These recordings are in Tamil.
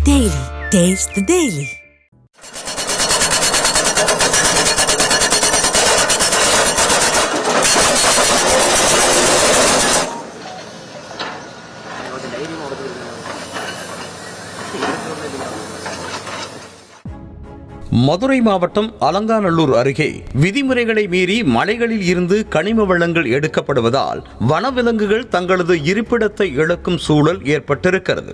Daily. Taste the Daily. Madurai மாவட்டம் அலங்காநல்லூர் அருகே விதிமுறைகளை மீறி மலைகளில் இருந்து கனிம வளங்கள் எடுக்கப்படுவதால் வனவிலங்குகள் தங்களது இருப்பிடத்தை இழக்கும் சூழல் ஏற்பட்டிருக்கிறது.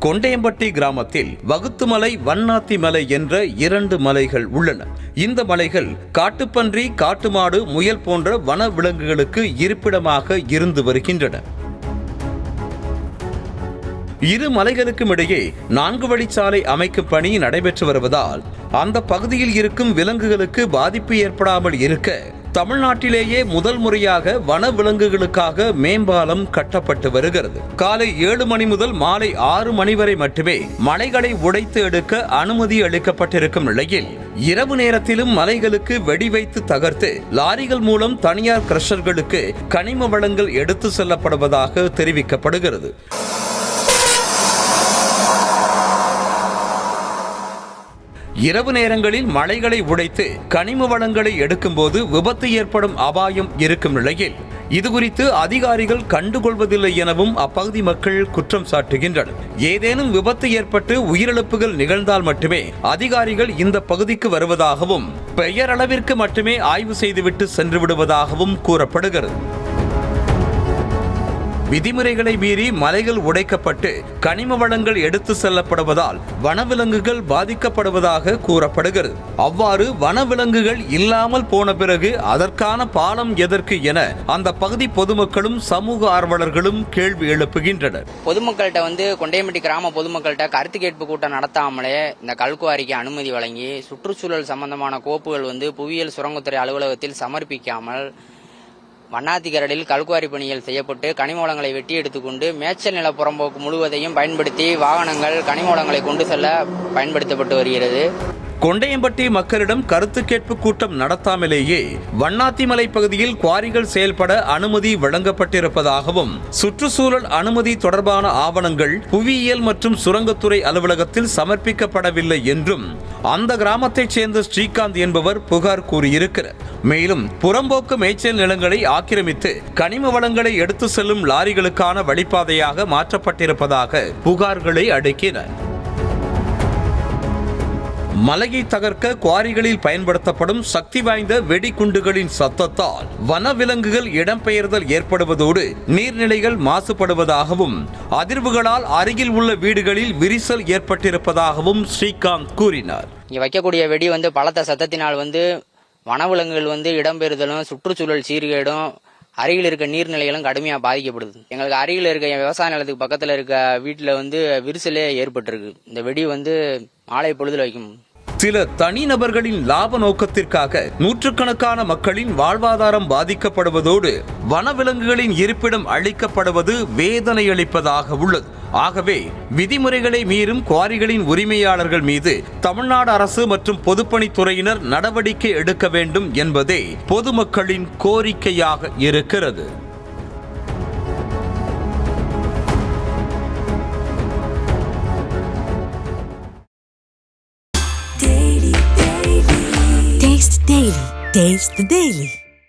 கொண்டையம்பட்டி கிராமத்தில் வகுத்துமலை, வண்ணாத்தி மலை என்ற 2 மலைகள் உள்ளன. இந்த மலைகள் காட்டுப்பன்றி, காட்டுமாடு, முயல் போன்ற வனவிலங்குகளுக்கு இருப்பிடமாக இருந்து வருகின்றன. இரு மலைகளுக்கும் இடையே 4 வழிச்சாலை அமைக்கும் பணி நடைபெற்று வருவதால் அந்த பகுதியில் இருக்கும் விலங்குகளுக்கு பாதிப்பு ஏற்படாமல் இருக்க தமிழ்நாட்டிலேயே முதல் முறையாக வனவிலங்குகளுக்காக மேம்பாலம் கட்டப்பட்டு வருகிறது. காலை 7 மணி முதல் மாலை 6 மணி வரை மட்டுமே மலைகளை உடைத்து எடுக்க அனுமதி அளிக்கப்பட்டிருக்கும் நிலையில் இரவு நேரத்திலும் மலைகளுக்கு வெடி வைத்து தகர்த்து லாரிகள் மூலம் தனியார் கிரஷர்களுக்கு கனிம வளங்கள் எடுத்து செல்லப்படுவதாக தெரிவிக்கப்படுகிறது. இரவு நேரங்களில் மலைகளை உடைத்து கனிம வளங்களை எடுக்கும்போது விபத்து ஏற்படும் அபாயம் இருக்கும் நிலையில் இதுகுறித்து அதிகாரிகள் கண்டுகொள்வதில்லை எனவும் அப்பகுதி மக்கள் குற்றம் சாட்டுகின்றனர். ஏதேனும் விபத்து ஏற்பட்டு உயிரிழப்புகள் நிகழ்ந்தால் மட்டுமே அதிகாரிகள் இந்த பகுதிக்கு வருவதாகவும் பெயரளவிற்கு மட்டுமே ஆய்வு செய்துவிட்டு சென்று விடுவதாகவும் கூறப்படுகிறது. விதிமுறைகளை மீறி மலைகள் உடைக்கப்பட்டு கனிம வளங்கள் எடுத்து செல்லப்படுவதால் வனவிலங்குகள் பாதிக்கப்படுவதாக கூறப்படுகிறது. அவ்வாறு வனவிலங்குகள் இல்லாமல் போன பிறகு அதற்கான பாலம் எதற்கு என அந்த பகுதி பொதுமக்களும் சமூக ஆர்வலர்களும் கேள்வி எழுப்புகின்றனர். பொதுமக்கள்கிட்ட கொண்டையம்பட்டி கிராம பொதுமக்கள்கிட்ட கருத்து கேட்பு கூட்டம் நடத்தாமலே இந்த கல்குவாரிக்கு அனுமதி வழங்கி சுற்றுச்சூழல் சம்பந்தமான கோப்புகள் புவியியல் சுரங்கத்துறை அலுவலகத்தில் சமர்ப்பிக்காமல் வண்ணாத்திகரடில் கல்குவாரி பணிகள் செய்யப்பட்டு கனிம வளங்களை வெட்டி எடுத்துக்கொண்டு மேய்ச்சல் நில புறம்போக்கு முழுவதையும் பயன்படுத்தி வாகனங்கள் கனிம வளங்களை கொண்டு செல்ல பயன்படுத்தப்பட்டு வருகிறது. கொண்டையம்பட்டி மக்களிடம் கருத்து கேட்பு கூட்டம் நடத்தாமலேயே வண்ணாத்தி மலை பகுதியில் குவாரிகள் செயல்பட அனுமதி வழங்கப்பட்டிருப்பதாகவும் சுற்றுச்சூழல் அனுமதி தொடர்பான ஆவணங்கள் புவியியல் மற்றும் சுரங்கத்துறை அலுவலகத்தில் சமர்ப்பிக்கப்படவில்லை என்றும் அந்த கிராமத்தைச் சேர்ந்த ஸ்ரீகாந்த் என்பவர் புகார் கூறியிருக்கிறார். மேலும் புறம்போக்கு மேய்ச்சல் நிலங்களை ஆக்கிரமித்து கனிம வளங்களை எடுத்து செல்லும் லாரிகளுக்கான வழிபாதையாக மாற்றப்பட்டிருப்பதாக புகார்களை அடக்கினர். மலையை தகர்க்க குவாரிகளில் பயன்படுத்தப்படும் சக்தி வாய்ந்த வெடிகுண்டுகளின் சத்தத்தால் வனவிலங்குகள் இடம்பெயர்தல் ஏற்படுவதோடு நீர்நிலைகள் மாசுபடுவதாகவும் அதிர்வுகளால் அருகில் உள்ள வீடுகளில் விரிசல் ஏற்பட்டிருப்பதாகவும் ஸ்ரீகாந்த் கூறினார். இங்க வைக்கக்கூடிய வெடி பலத்த சத்தத்தினால் வனவிலங்குகள் இடம்பெயர்தலும் சுற்றுச்சூழல் சீர்கேடும் அருகில் இருக்க நீர்நிலைகளும் கடுமையாக பாதிக்கப்படுது. எங்களுக்கு அருகில் இருக்க விவசாய நிலத்துக்கு பக்கத்தில் இருக்க வீட்டில் விரிசலே ஏற்பட்டிருக்கு. இந்த வெடி மாலை பொழுதுல வைக்கும். சில தனிநபர்களின் லாப நோக்கத்திற்காக நூற்றுக்கணக்கான மக்களின் வாழ்வாதாரம் பாதிக்கப்படுவதோடு வனவிலங்குகளின் இருப்பிடம் அளிக்கப்படுவது வேதனை அளிப்பதாக உள்ளது. ஆகவே விதிமுறைகளை மீறும் குவாரிகளின் உரிமையாளர்கள் மீது தமிழ்நாடு அரசு மற்றும் பொதுப்பணித்துறையினர் நடவடிக்கை எடுக்க வேண்டும் என்பதே பொதுமக்களின் கோரிக்கையாக இருக்கிறது. Taste the Daily.